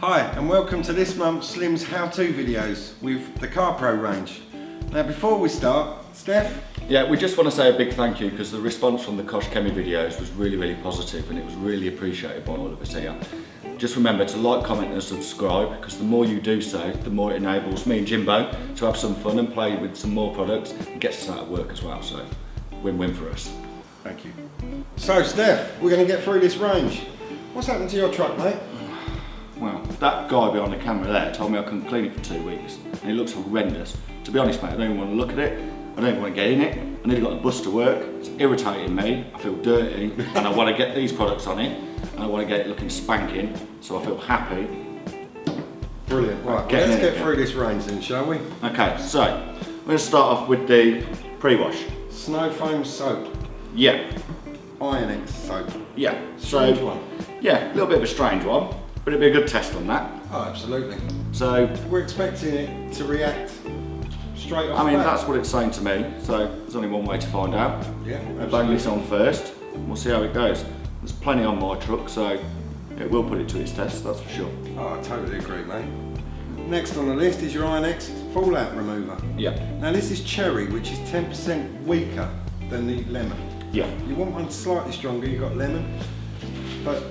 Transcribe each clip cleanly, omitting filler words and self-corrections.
Hi and welcome to this month's Slim's how-to videos with the CarPro range. Now before we start, Steph? Yeah, we just want to say a big thank you because the response from the Kosh Chemi videos was really positive and it was really appreciated by all of us here. Just remember to like, comment and subscribe because the more you do so, the more it enables me and Jimbo to have some fun and play with some more products and gets us out of work as well, so win-win for us. Thank you. So Steph, we're going to get through this range. What's happened to your truck, mate? Well, that guy behind the camera there told me I couldn't clean it for 2 weeks and it looks horrendous. To be honest mate, I don't even want to look at it, I don't even want to get in it, I nearly got the bus to work, it's irritating me, I feel dirty and I want to get these products on it and I want to get it looking spanking so I feel happy. Brilliant, right, let's get through this range then, shall we? Okay, so we're going to start off with the pre-wash. Snow foam soap. Yeah. Inorganic soap. Yeah. Strange one. Yeah, a little bit of a strange one, but it'd be a good test on that. Oh, absolutely. So we're expecting it to react straight off. I mean, that's what it's saying to me, so there's only one way to find out. Yeah, absolutely. I'll bang this on first, we'll see how it goes. There's plenty on my truck, so it will put it to its test, that's for sure. Oh, I totally agree, mate. Next on the list is your Inorganic fallout remover. Yeah. Now this is cherry, which is 10% weaker than the lemon. Yeah. You want one slightly stronger, you've got lemon, but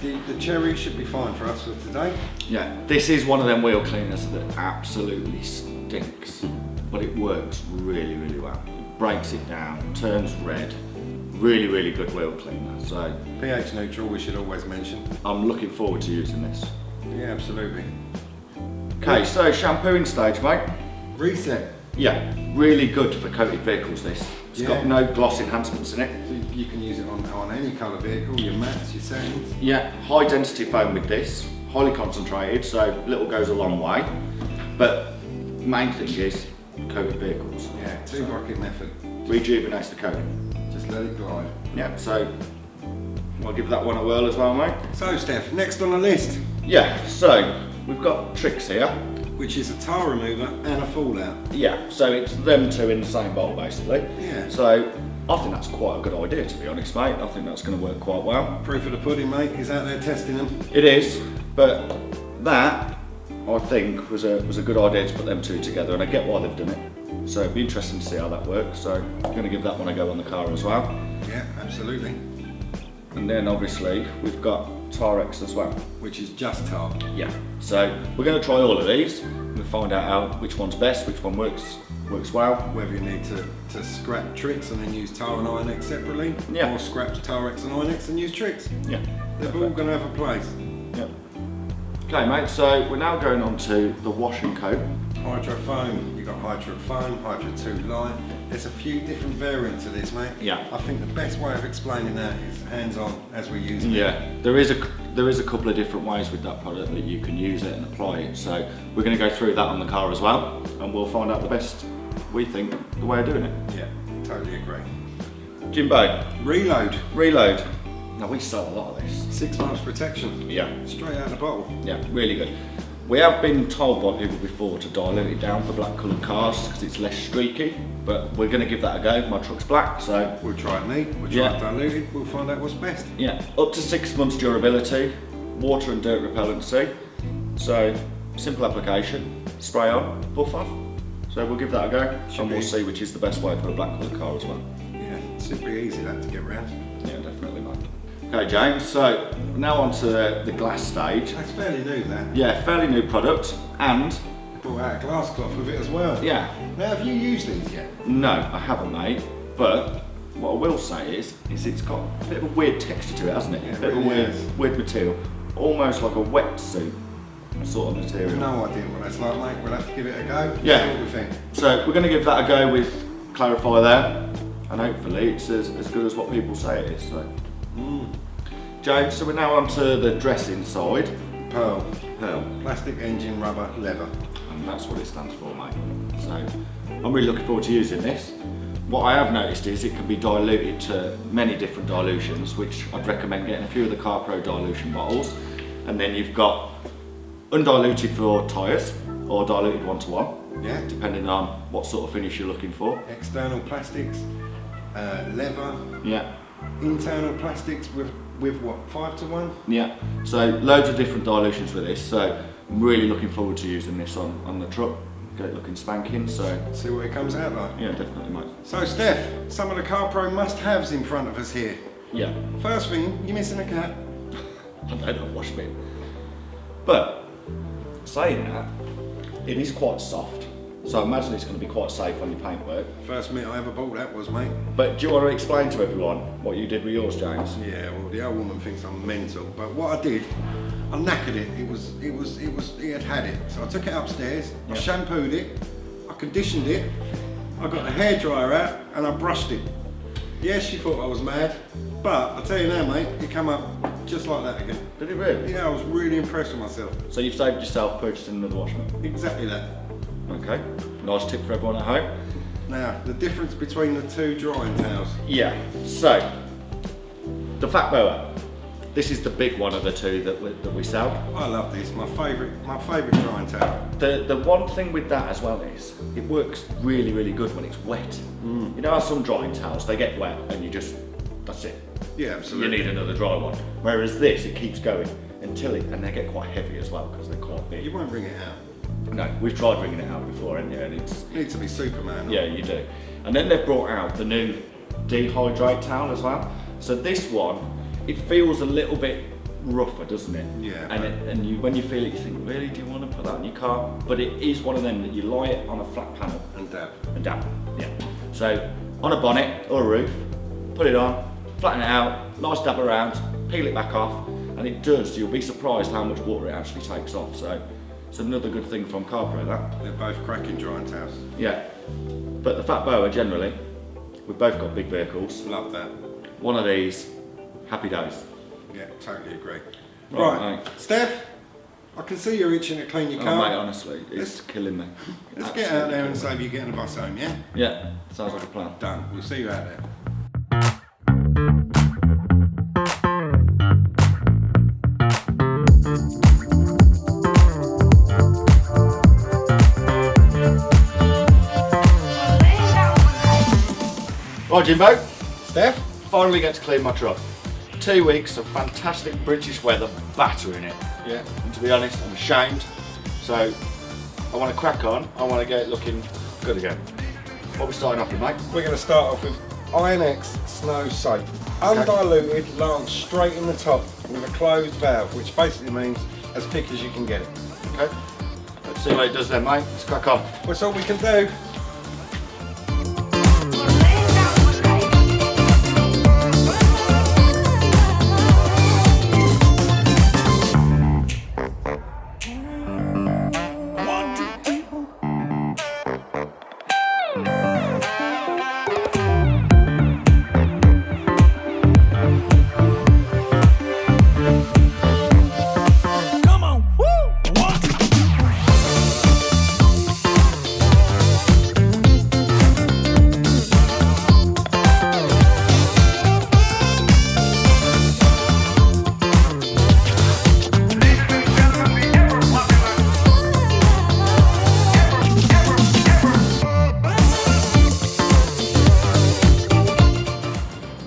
the cherry should be fine for us for today. Yeah, this is one of them wheel cleaners that absolutely stinks, but it works really well. It breaks it down, turns red, really good wheel cleaner. So pH neutral, we should always mention. I'm looking forward to using this. Yeah, absolutely. Okay, so shampooing stage, mate. Reset. Yeah, really good for coated vehicles this. It's got no gloss enhancements in it. So you can use it on any colour vehicle, your mattes, your settings. Yeah, high density foam with this, highly concentrated, so little goes a long way. But main thing is coated vehicles. Yeah, two bucket method. Rejuvenates the coating. Just let it glide. Yeah, so I'll give that one a whirl as well, mate. So Steph, next on the list. Yeah, so we've got tricks here. Which is a tar remover and a fallout. Yeah, so it's them two in the same bowl basically. Yeah. So I think that's quite a good idea, to be honest, mate. I think that's going to work quite well. Proof of the pudding, mate. He's out there testing them. It is, but that I think was a good idea to put them two together, and I get why they've done it. So it'd be interesting to see how that works. So I'm going to give that one a go on the car as well. Yeah, absolutely. And then obviously we've got Tarex as well. Which is just tar. Yeah. So we're going to try all of these and find out which one's best, which one works well. Whether you need to scrap tricks and then use tar and Inorganic separately, yeah, or scrap Tarex and Inorganic and use tricks. Yeah. They're all going to have a place. Yeah. Okay, mate. So we're now going on to the wash and coat. Hydro foam. You've got hydro foam, hydro 2 light. There's a few different variants of this, mate. Yeah. I think the best way of explaining that is hands-on as we use it. Yeah. There is a couple of different ways with that product that you can use it and apply it. So we're going to go through that on the car as well, and we'll find out the best, we think, the way of doing it. Yeah, totally agree. Jimbo. Reload. Reload. Now we sell a lot of this. 6 months protection. Yeah. Straight out of the bottle. Yeah, really good. We have been told by people before to dilute it down for black coloured cars because it's less streaky, but we're going to give that a go. My truck's black, so we'll try it neat, we'll try it diluted, we'll find out what's best. Yeah, up to 6 months durability, water and dirt repellency. So simple application, spray on, buff off. So we'll give that a go, and we'll see which is the best way for a black coloured car as well. Yeah, super easy that to get around. Yeah, definitely, mate. Okay, James, so now on to the glass stage. That's fairly new, that. Yeah, fairly new product, and brought out a glass cloth with it as well. Yeah. Now, have you used these yet? No, I haven't, mate, but what I will say is it's got a bit of a weird texture to it, hasn't it? Yeah, a bit of a weird material, almost like a wetsuit sort of material. No idea what that's like, mate. We'll have to give it a go. Yeah. See what we think. So we're going to give that a go with Clarify there, and hopefully it's as good as what people say it is. So. James, so we're now on to the dressing side. Pearl. Pearl. Plastic engine rubber leather. And that's what it stands for, mate. So I'm really looking forward to using this. What I have noticed is it can be diluted to many different dilutions, which I'd recommend getting a few of the CarPro dilution bottles. And then you've got undiluted for tyres, or diluted 1-to-1. Yeah. Depending on what sort of finish you're looking for. External plastics, leather. Yeah. Internal plastics with with what, 5 to 1? Yeah, so loads of different dilutions with this, so I'm really looking forward to using this on the truck, get it looking spanking, so... See what it comes out like. Yeah, definitely, mate. So Steph, some of the CarPro must-haves in front of us here. Yeah. First thing, you're missing a cat. I know that wash bin. But, saying that, it is quite soft, so I imagine it's going to be quite safe on your paintwork. First mitt I ever bought that was, mate. But do you want to explain to everyone what you did with yours, James? Yeah, well, the old woman thinks I'm mental, but what I did, I knackered it. It had it. So I took it upstairs, I shampooed it, I conditioned it, I got the hairdryer out, and I brushed it. Yes, she thought I was mad, but I tell you now, mate, it came up just like that again. Did it really? Yeah, I was really impressed with myself. So you've saved yourself purchasing another wash bin? Exactly that. Okay, nice tip for everyone at home. Now, the difference between the two drying towels. Yeah, so, the fat boa. This is the big one of the two that we sell. I love this, my favourite drying towel. The one thing with that as well is, it works really, really good when it's wet. You know how some drying towels, they get wet and you just, that's it. Yeah, absolutely. You need another dry one. Whereas this, it keeps going until and they get quite heavy as well because they're quite big. You won't bring it out. No, we've tried bringing it out before, haven't you? And it's... You need to be Superman. Yeah, you do. And then they've brought out the new dehydrate towel as well. So this one, it feels a little bit rougher, doesn't it? Yeah. And when you feel it, you think, really, do you want to put that in your car? But it is one of them that you lie it on a flat panel. And dab. And dab, yeah. So on a bonnet or a roof, put it on, flatten it out, nice dab around, peel it back off, and it does. You'll be surprised how much water it actually takes off. So it's another good thing from CarPro, that. They're both cracking drying towels. Yeah. But the fat boa, generally, we've both got big vehicles. Love that. One of these, happy days. Yeah, totally agree. Right, mate. Steph, I can see you're itching to clean your Oh, car. mate, honestly, it's killing me. Let's get out there and save you getting the bus home, yeah? Yeah, sounds like a plan. Done. We'll see you out there. Right, Jimbo, Steph? finally get to clean my truck. 2 weeks of fantastic British weather battering it. Yeah. And to be honest, I'm ashamed. So I want to crack on. I want to get it looking good again. What are we starting off with, mate? We're going to start off with Iron Snow Soap. Undiluted, lance straight in the top with a closed valve, which basically means as thick as you can get it. Okay. Let's see what it does then, mate. Let's crack on. That's all we can do.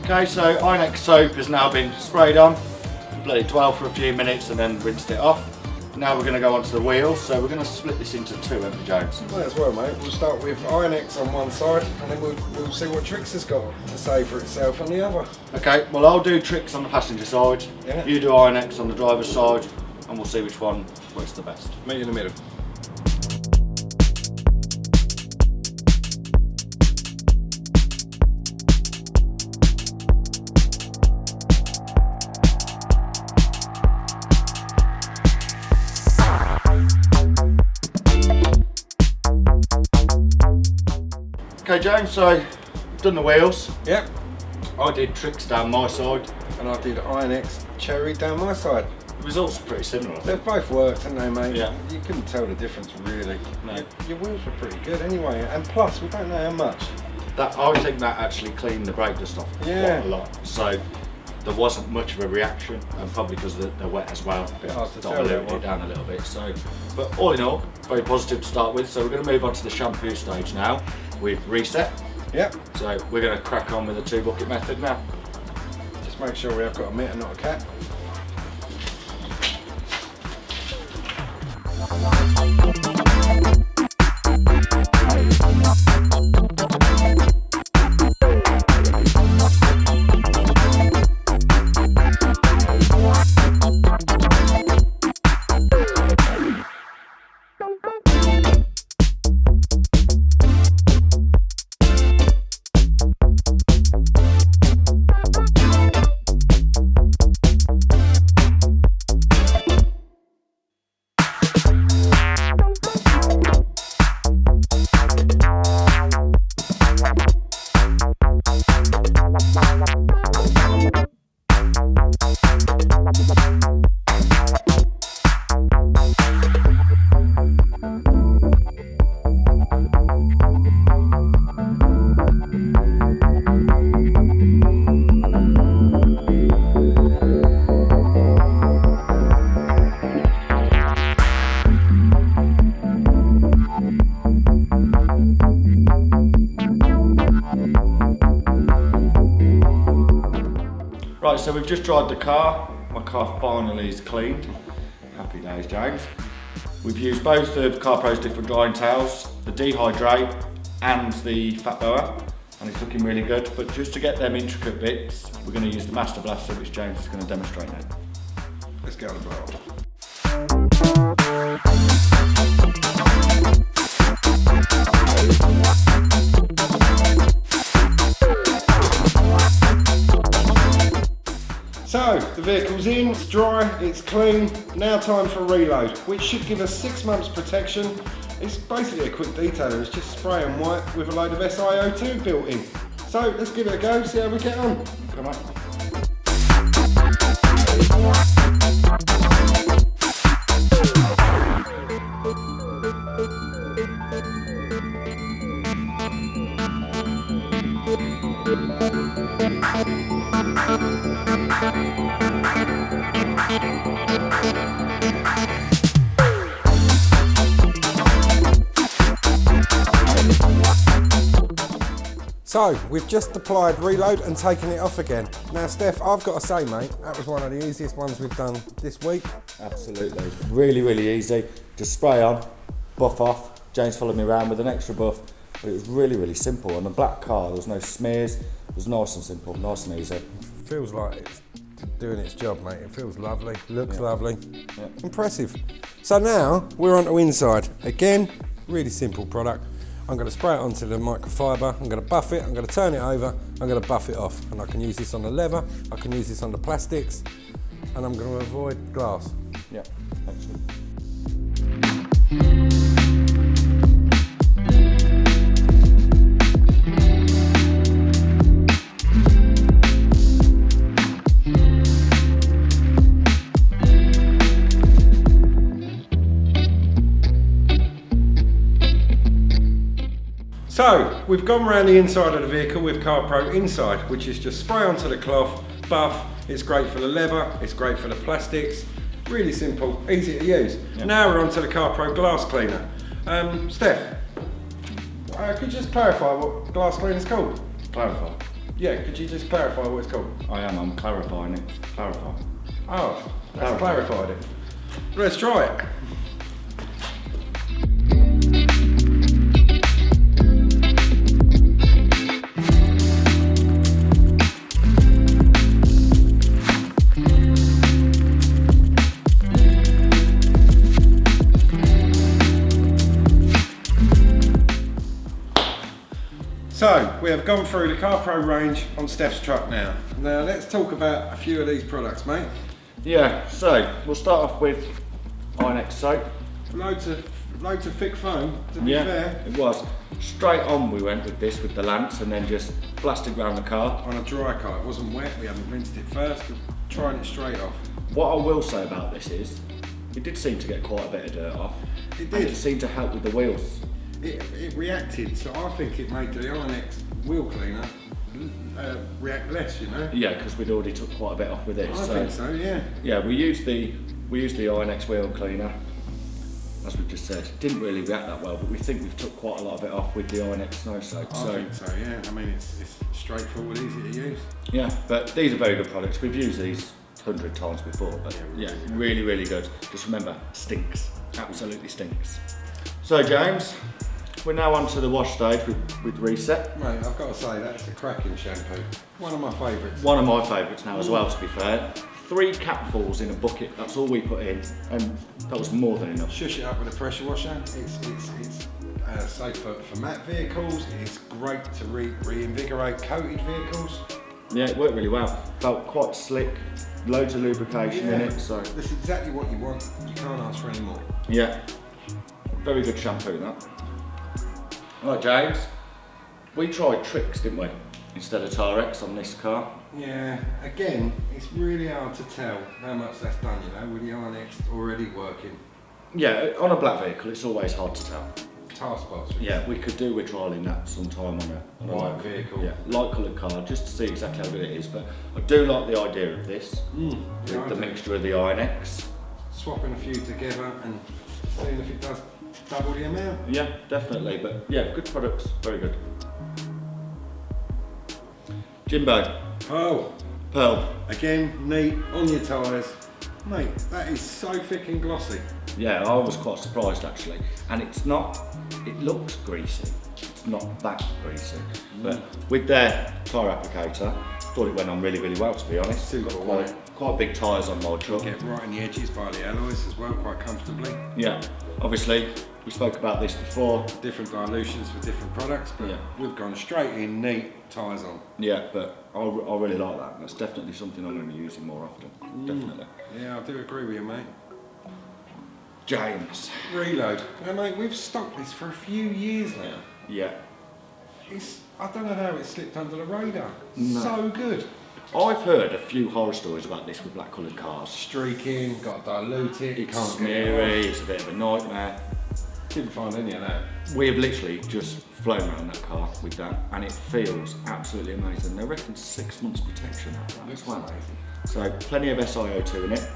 Okay, so Inorganic soap has now been sprayed on, let it dwell for a few minutes and then rinsed it off. Now we're going to go onto the wheels, so we're going to split this into two, haven't we, James? Might as well, mate. We'll start with Iron on one side and then we'll see what Trix has got to say for itself on the other. Okay, well I'll do Trix on the passenger side, Yeah. you do Iron on the driver's side, and we'll see which one works the best. Meet in the middle. Okay, James, so we've done the wheels. Yep. I did Trix down my side. And I did Iron Cherry down my side. The results are pretty similar, I think. They've both worked, haven't they, mate? Yeah. You couldn't tell the difference, really. No. Your wheels were pretty good anyway. And plus, we don't know how much. I think that actually cleaned the brake dust off Yeah. quite a lot. So there wasn't much of a reaction, and probably because they're wet as well. Bit hard to tell, Diluted that one. it down a little bit. So, but all in all, very positive to start with. So we're going to move on to the shampoo stage now with reset. Yep. So we're going to crack on with the 2 bucket method now. Just make sure we have got a mitt and not a cap. Right, so we've just dried the car. My car finally is cleaned. Happy days, James. We've used both of CarPro's different drying towels, the Dehydrate and the Fat Boa, and it's looking really good. But just to get them intricate bits, we're going to use the Master Blaster, which James is going to demonstrate now. Let's get on the barrel. So, the vehicle's in, it's dry, it's clean, now time for reload, which should give us 6 months protection. It's basically a quick detailer, it's just spray and white with a load of SiO2 built in. So, let's give it a go, see how we get on. Come on. So, we've just applied reload and taken it off again. Now Steph, I've got to say mate, that was one of the easiest ones we've done this week. Absolutely, really easy. Just spray on, buff off. James followed me around with an extra buff, but it was really simple. On the black car, there was no smears, it was nice and simple, nice and easy. Feels like it's doing its job mate, it feels lovely, looks lovely, impressive. So now, we're on to inside. Again, really simple product. I'm going to spray it onto the microfiber, I'm going to buff it, I'm going to turn it over, I'm going to buff it off. And I can use this on the leather, I can use this on the plastics, and I'm going to avoid glass. Yeah, excellent. So, we've gone around the inside of the vehicle with CarPro inside, which is just spray onto the cloth, buff, it's great for the leather, it's great for the plastics, really simple, easy to use. Yep. Now we're onto the CarPro glass cleaner. Steph, could you just clarify what glass cleaner is called? Clarify? Yeah, could you just clarify what it's called? I'm clarifying it. Clarify. Oh, that's clarified it. Let's try it. So, we have gone through the CarPro range on Steph's truck now. Now let's talk about a few of these products, mate. Yeah, so we'll start off with Inorganic soap. Loads of thick foam, to be fair. It was. Straight on we went with this, with the lamps, and then just blasted around the car. On a dry car, it wasn't wet, we hadn't rinsed it first, trying it straight off. What I will say about this is, it did seem to get quite a bit of dirt off. It did. And it seemed to help with the wheels. It reacted, so I think it made the Inorganic wheel cleaner react less, you know? Yeah, because we'd already took quite a bit off with it. I think so, yeah. Yeah, we used the Inorganic wheel cleaner. as we've just said, it didn't really react that well, but we think we've took quite a lot of it off with the Inorganic Snow Soak. I think so, yeah. I mean, it's straightforward, easy to use. Yeah, but these are very good products. We've used these 100 times before, but yeah, really, really good. Just remember, stinks. Absolutely stinks. So James, we're now on to the wash stage with Reset. Mate, I've got to say, that's a cracking shampoo. One of my favourites. One of my favourites now as well, to be fair. 3 capfuls in a bucket, that's all we put in, and that was more than enough. Shush it up with a pressure washer. It's safe for matte vehicles. It's great to reinvigorate coated vehicles. Yeah, it worked really well. Felt quite slick, loads of lubrication in it, so. That's exactly what you want. You can't ask for any more. Yeah, very good shampoo that. Right, James, we tried Tricks, didn't we? Instead of Tarex on this car. Yeah, again, it's really hard to tell how much that's done, you know, with the Inorganic already working. Yeah, on a black vehicle, it's always hard to tell. Tar spots. Yeah, we could do with trialling that sometime on a light vehicle. Yeah, light coloured car, just to see exactly how good it is. But I do like the idea of this, with the mixture of the Inorganic. Swapping a few together and seeing if it does double the amount. Yeah, definitely. But yeah, good products, very good. Jimbo. Oh, Pearl. again, neat, on your tyres. Mate, that is so thick and glossy. Yeah, I was quite surprised actually. And it's not, it looks greasy. It's not that greasy. But with their tyre applicator, thought it went on really, really well, to be honest. Super Got quite big tyres on my truck. Get right in the edges by the alloys as well, quite comfortably. Yeah, obviously, we spoke about this before. Different dilutions for different products, but we've gone straight in, neat, tyres on. Yeah, but I really like that. That's definitely something I'm going to be using more often. Definitely. Yeah, I do agree with you, mate. James. Reload. Now, mate, we've stocked this for a few years now. Yeah. I don't know how it slipped under the radar. No. So good. I've heard a few horror stories about this with black coloured cars. Streaking, got to dilute it, It's can't smeary, get it's a bit of a nightmare. Didn't find any of that. We have literally just flown around that car with that, and it feels absolutely amazing. They reckon 6 months protection out of that as well. Amazing. So plenty of SiO2 in it,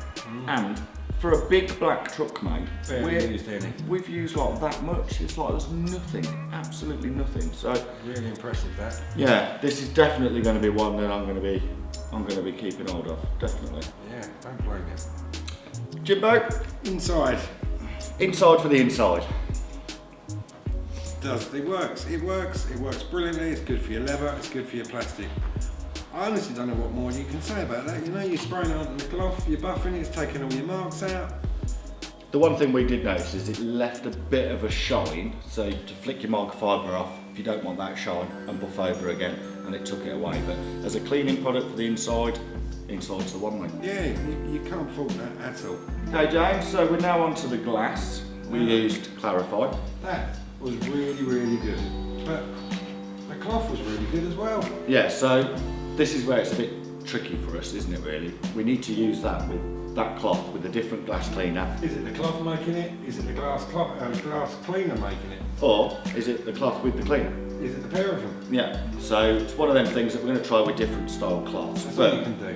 and for a big black truck, mate, we've used like that much. It's like there's nothing, absolutely nothing. So really impressive that. Yeah, this is definitely going to be one that I'm going to be keeping hold of, definitely. Yeah, don't blame you. Jimbo, Inside. Inside for the inside. It works brilliantly. It's good for your leather, it's good for your plastic. I honestly don't know what more you can say about that. You know, you're spraying it onto the cloth, you're buffing it, it's taking all your marks out. The one thing we did notice is it left a bit of a shine, so to flick your microfiber off if you don't want that shine and buff over again, and it took it away. But as a cleaning product for the inside's the one, mate. Yeah, you can't fault that at all. Okay, James, so we're now onto the glass. We used Clarify. That was really, really good. But the cloth was really good as well. Yeah, so this is where it's a bit tricky for us, isn't it, really? We need to use that with that cloth with a different glass cleaner. Is it the cloth making it? Is it the glass cleaner making it? Or is it the cloth with the cleaner? Is it the pair of them? Yeah, so it's one of them things that we're going to try with different style cloths. That's but all you can do.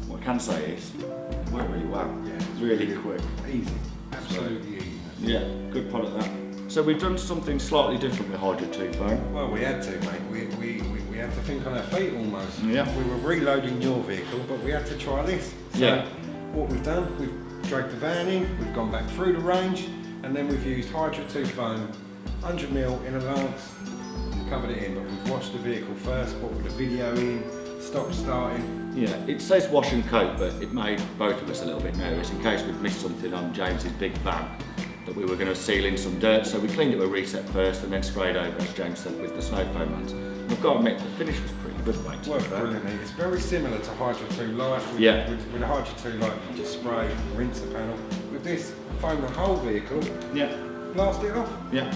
what I can say is, it worked really well. Yeah, it's really quick. Easy. Absolutely easy. Yeah, good product that. So we've done something slightly different with Hydro 2 foam. Well, we had to, mate. We had to think on our feet almost. Yeah. We were reloading your vehicle, but we had to try this. So Yeah. what we've done, we've dragged the van in, we've gone back through the range, and then we've used Hydro 2 foam, 100ml in advance, covered it in, but we've washed the vehicle first, put the video in, stopped starting. Yeah, it says wash and coat, but it made both of us a little bit nervous in case we'd missed something on James's big van that we were going to seal in some dirt. So we cleaned it with Reset first and then sprayed over, as James said, with the snow foam ones. I've got to admit, the finish was pretty good, mate. Worked brilliantly. It's very similar to Hydro 2 Light. With the Hydro 2 Light, you just spray, rinse the panel. With this, foam the whole vehicle, Yeah. blast it off. Yeah.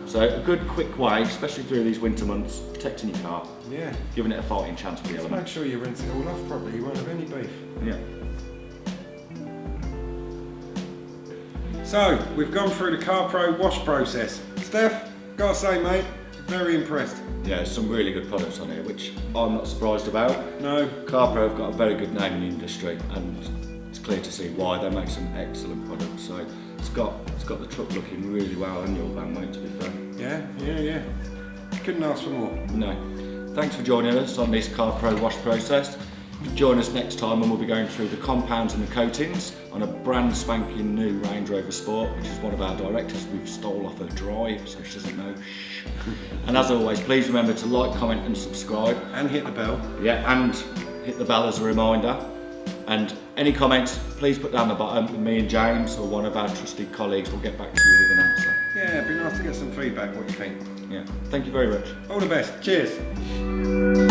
So a good quick way, especially through these winter months, protecting your car, Yeah. giving it a fighting chance for the Just element. make sure you rinse it all off properly, you won't have any beef. Yeah. So, we've gone through the CarPro wash process. Steph, gotta say mate, very impressed. Yeah, some really good products on here, which I'm not surprised about. No. CarPro have got a very good name in the industry, and it's clear to see why. They make some excellent products. So It's got the truck looking really well and your van, mate, to be fair. Yeah. Couldn't ask for more. No. Thanks for joining us on this CarPro wash process. Join us next time and we'll be going through the compounds and the coatings on a brand spanking new Range Rover Sport, which is one of our directors we've stole off her drive, so she doesn't know. And as always, please remember to like, comment and subscribe. And hit the bell. Yeah, and hit the bell as a reminder. And any comments, please put down the bottom, and me and James or one of our trusted colleagues will get back to you with an answer. Yeah, it'd be nice to get some feedback, what you think. Yeah, thank you very much. All the best. Cheers.